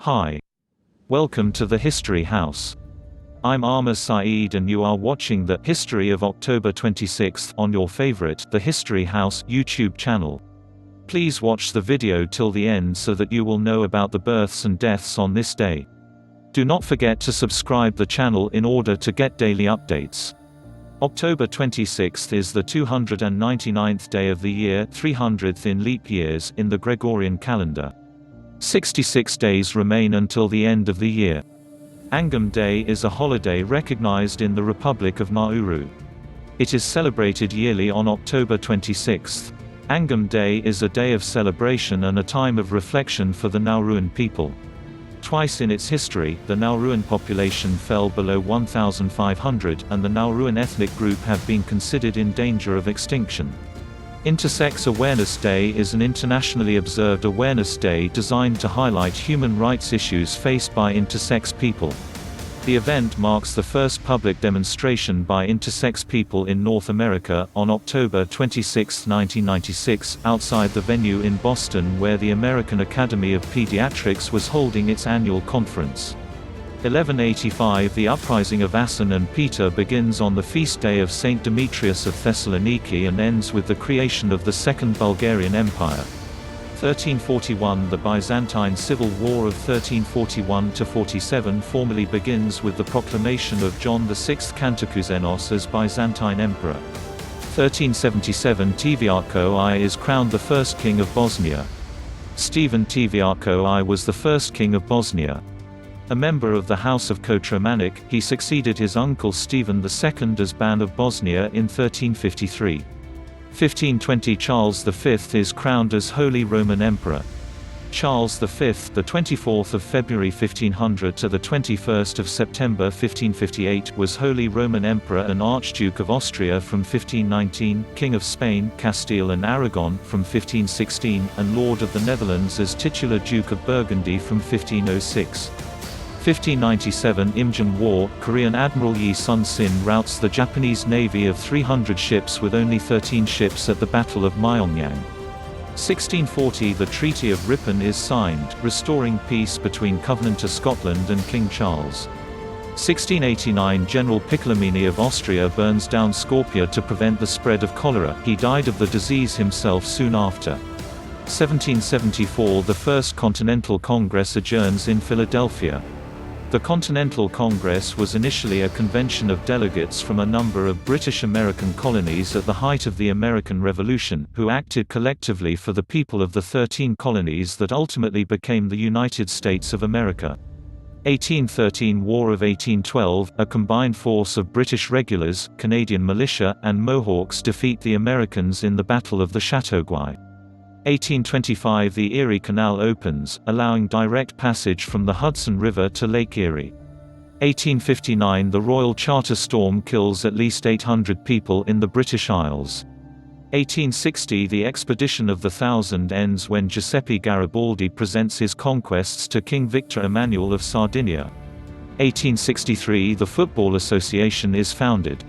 Hi. Welcome to the History House. I'm Amr Saeed and you are watching the History of October 26th on your favorite The History House YouTube channel. Please watch the video till the end so that you will know about the births and deaths on this day. Do not forget to subscribe the channel in order to get daily updates. October 26th is the 299th day of the year, 300th in leap years in the Gregorian calendar. 66 days remain until the end of the year. Angum Day is a holiday recognized in the Republic of Nauru. It is celebrated yearly on October 26. Angum Day is a day of celebration and a time of reflection for the Nauruan people. Twice in its history, the Nauruan population fell below 1,500 and the Nauruan ethnic group have been considered in danger of extinction. Intersex Awareness Day is an internationally observed awareness day designed to highlight human rights issues faced by intersex people. The event marks the first public demonstration by intersex people in North America, on October 26, 1996, outside the venue in Boston where the American Academy of Pediatrics was holding its annual conference. 1185 The uprising of Asen and Peter begins on the feast day of Saint Demetrius of Thessaloniki and ends with the creation of the Second Bulgarian Empire. 1341 The Byzantine Civil War of 1341–47 formally begins with the proclamation of John VI Kantakouzenos as Byzantine Emperor. 1377 Tvrko I is crowned the first king of Bosnia. Stephen Tvrko I was the first king of Bosnia. A member of the House of Kotromanic, he succeeded his uncle Stephen II as Ban of Bosnia in 1353. 1520 Charles V is crowned as Holy Roman Emperor. Charles V, the 24th of February 1500 to the 21st of September 1558, was Holy Roman Emperor and Archduke of Austria from 1519, King of Spain, Castile and Aragon from 1516, and Lord of the Netherlands as titular Duke of Burgundy from 1506. 1597 Imjin War, Korean Admiral Yi Sun-sin routs the Japanese navy of 300 ships with only 13 ships at the Battle of Myeongyang. 1640 The Treaty of Ripon is signed, restoring peace between Covenanter Scotland and King Charles. 1689 General Piccolomini of Austria burns down Skopje to prevent the spread of cholera, he died of the disease himself soon after. 1774 The First Continental Congress adjourns in Philadelphia. The Continental Congress was initially a convention of delegates from a number of British American colonies at the height of the American Revolution, who acted collectively for the people of the 13 colonies that ultimately became the United States of America. 1813 War of 1812, a combined force of British regulars, Canadian militia, and Mohawks defeat the Americans in the Battle of the Chateauguay. 1825 The Erie Canal opens, allowing direct passage from the Hudson River to Lake Erie. 1859 The Royal Charter storm kills at least 800 people in the British Isles. 1860 The Expedition of the Thousand ends when Giuseppe Garibaldi presents his conquests to King Victor Emmanuel of Sardinia. 1863 The Football Association is founded.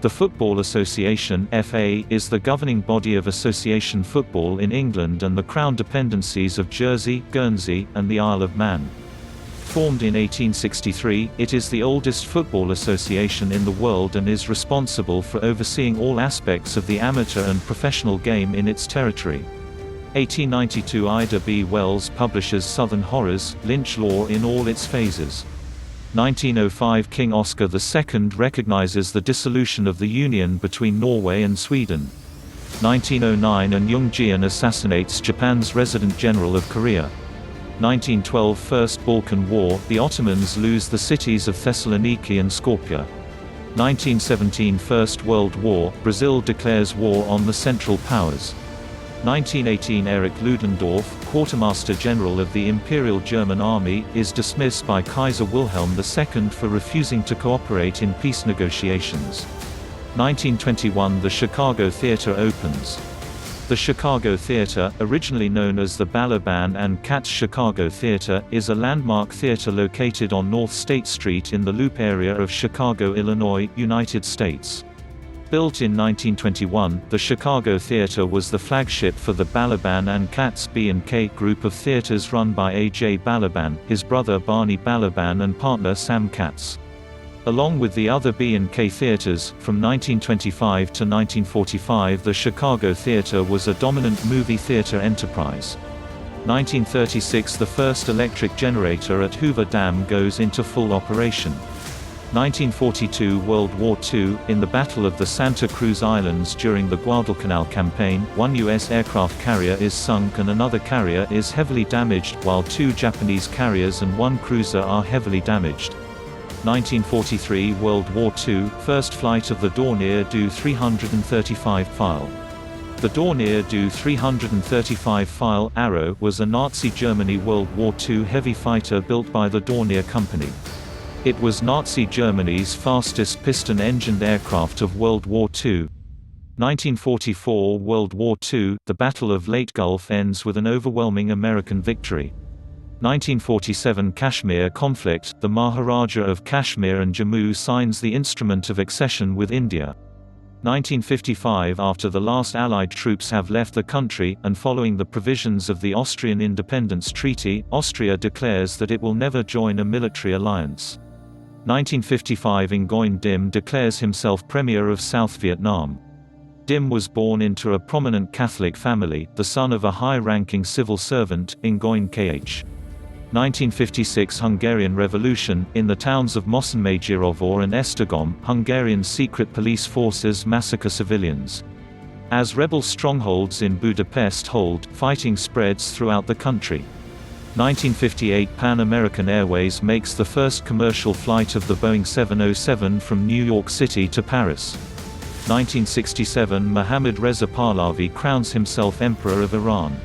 The Football Association (FA) is the governing body of association football in England and the Crown dependencies of Jersey, Guernsey, and the Isle of Man. Formed in 1863, it is the oldest football association in the world and is responsible for overseeing all aspects of the amateur and professional game in its territory. 1892 Ida B. Wells publishes Southern Horrors, Lynch Law in all its phases. 1905 King Oscar II recognizes the dissolution of the union between Norway and Sweden. 1909 An Jung-jian assassinates Japan's resident general of Korea. 1912 First Balkan War, the Ottomans lose the cities of Thessaloniki and Skopje. 1917 First World War, Brazil declares war on the Central Powers. 1918 Erich Ludendorff, Quartermaster General of the Imperial German Army, is dismissed by Kaiser Wilhelm II for refusing to cooperate in peace negotiations. 1921 The Chicago Theater opens. The Chicago Theater, originally known as the Balaban and Katz Chicago Theater, is a landmark theater located on North State Street in the Loop area of Chicago, Illinois, United States. Built in 1921, the Chicago Theater was the flagship for the Balaban and Katz B&K group of theaters run by A.J. Balaban, his brother Barney Balaban and partner Sam Katz. Along with the other B&K theaters, from 1925 to 1945 the Chicago Theater was a dominant movie theater enterprise. 1936 The first electric generator at Hoover Dam goes into full operation. 1942 World War II. In the Battle of the Santa Cruz Islands during the Guadalcanal campaign, one U.S. aircraft carrier is sunk and another carrier is heavily damaged, while two Japanese carriers and one cruiser are heavily damaged. 1943 World War II. First flight of the Dornier Do 335 File. The Dornier Do 335 File Arrow was a Nazi Germany World War II heavy fighter built by the Dornier Company. It was Nazi Germany's fastest piston-engined aircraft of World War II. 1944 World War II. The Battle of Leyte Gulf ends with an overwhelming American victory. 1947 Kashmir Conflict. The Maharaja of Kashmir and Jammu signs the Instrument of Accession with India. 1955 After the last Allied troops have left the country, and following the provisions of the Austrian Independence Treaty, Austria declares that it will never join a military alliance. 1955 Nguyen Dinh declares himself Premier of South Vietnam. Dinh was born into a prominent Catholic family, the son of a high-ranking civil servant, Nguyen Kh. 1956 Hungarian Revolution. In the towns of Mosonmagyirovor and Esztergom, Hungarian secret police forces massacre civilians. As rebel strongholds in Budapest hold, fighting spreads throughout the country. 1958 Pan American Airways makes the first commercial flight of the Boeing 707 from New York City to Paris. 1967 Mohammad Reza Pahlavi crowns himself Emperor of Iran.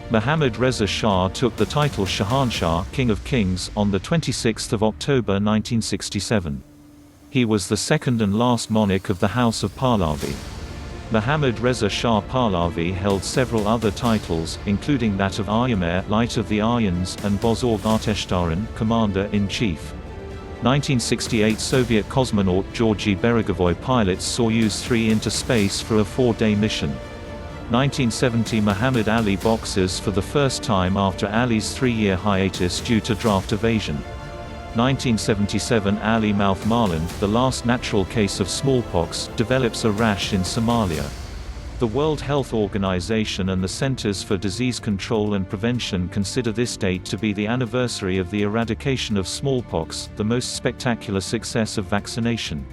Mohammad Reza Shah took the title Shahanshah, King of Kings, on 26 October 1967. He was the second and last monarch of the House of Pahlavi. Mohammad Reza Shah Pahlavi held several other titles, including that of Aryamer, Light of the Aryans, and Bozorg Arteshtaran, Commander-in-Chief. 1968 Soviet cosmonaut Georgy Beregovoy pilots Soyuz 3 into space for a 4-day mission. 1970 Muhammad Ali boxes for the first time after Ali's 3-year hiatus due to draft evasion. 1977 Ali Mouth Marlan, the last natural case of smallpox, develops a rash in Somalia. The World Health Organization and the Centers for Disease Control and Prevention consider this date to be the anniversary of the eradication of smallpox, the most spectacular success of vaccination.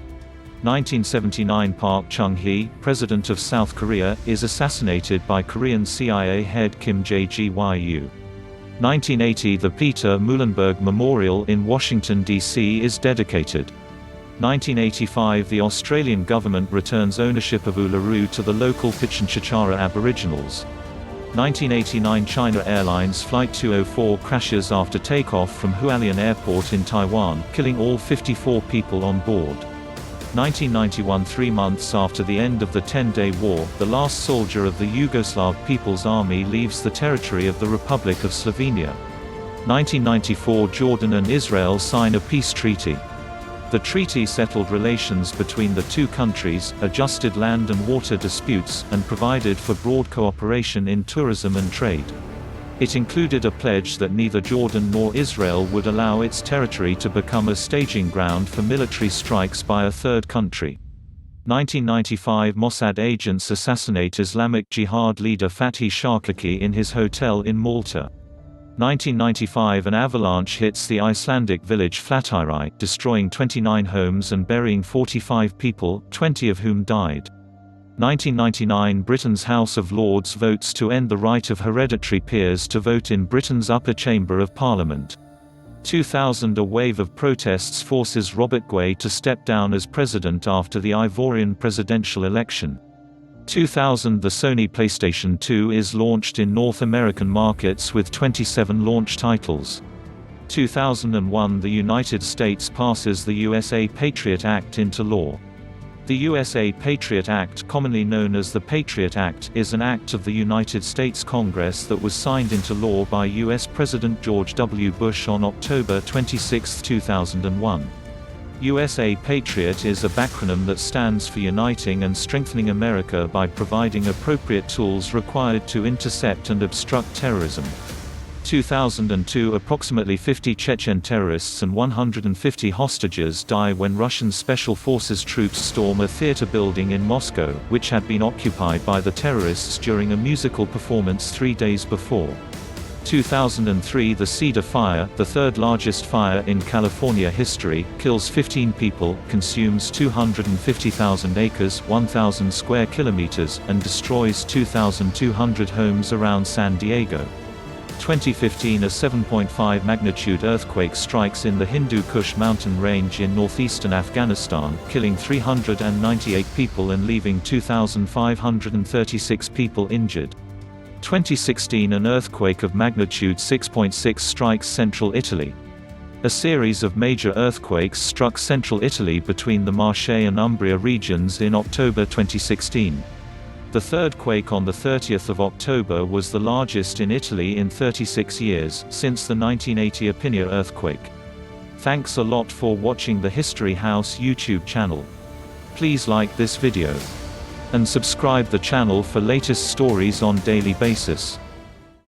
1979 Park Chung-hee, President of South Korea, is assassinated by Korean CIA head Kim Jae-gyu. 1980 The Peter Muhlenberg Memorial in Washington, D.C. is dedicated. 1985 The Australian government returns ownership of Uluru to the local Pitjantjatjara Aboriginals. 1989 China Airlines Flight 204 crashes after takeoff from Hualien Airport in Taiwan, killing all 54 people on board. 1991 3 months after the end of the 10-day war, the last soldier of the Yugoslav People's Army leaves the territory of the Republic of Slovenia. 1994 Jordan and Israel sign a peace treaty. The treaty settled relations between the two countries, adjusted land and water disputes, and provided for broad cooperation in tourism and trade. It included a pledge that neither Jordan nor Israel would allow its territory to become a staging ground for military strikes by a third country. 1995 Mossad agents assassinate Islamic Jihad leader Fathi Shaqaqi in his hotel in Malta. 1995 An avalanche hits the Icelandic village Flateyri, destroying 29 homes and burying 45 people, 20 of whom died. 1999 Britain's House of Lords votes to end the right of hereditary peers to vote in Britain's upper chamber of Parliament. 2000 A wave of protests forces Robert Guei to step down as president after the Ivorian presidential election. 2000 The Sony PlayStation 2 is launched in North American markets with 27 launch titles. 2001 The United States passes the USA Patriot Act into law. The USA Patriot Act, commonly known as the Patriot Act, is an act of the United States Congress that was signed into law by U.S. President George W. Bush on October 26, 2001. USA Patriot is a backronym that stands for Uniting and Strengthening America by providing appropriate tools required to intercept and obstruct terrorism. 2002 Approximately 50 Chechen terrorists and 150 hostages die when Russian Special Forces troops storm a theater building in Moscow, which had been occupied by the terrorists during a musical performance 3 days before. 2003 The Cedar Fire, the third largest fire in California history, kills 15 people, consumes 250,000 acres 1,000 square kilometers, and destroys 2,200 homes around San Diego. 2015 A 7.5 magnitude earthquake strikes in the Hindu Kush mountain range in northeastern Afghanistan, killing 398 people and leaving 2,536 people injured. 2016 An earthquake of magnitude 6.6 strikes central Italy. A series of major earthquakes struck central Italy between the Marche and Umbria regions in October 2016. The third quake on 30 October was the largest in Italy in 36 years, since the 1980 Irpinia earthquake. Thanks a lot for watching the History House YouTube channel. Please like this video and subscribe the channel for latest stories on daily basis.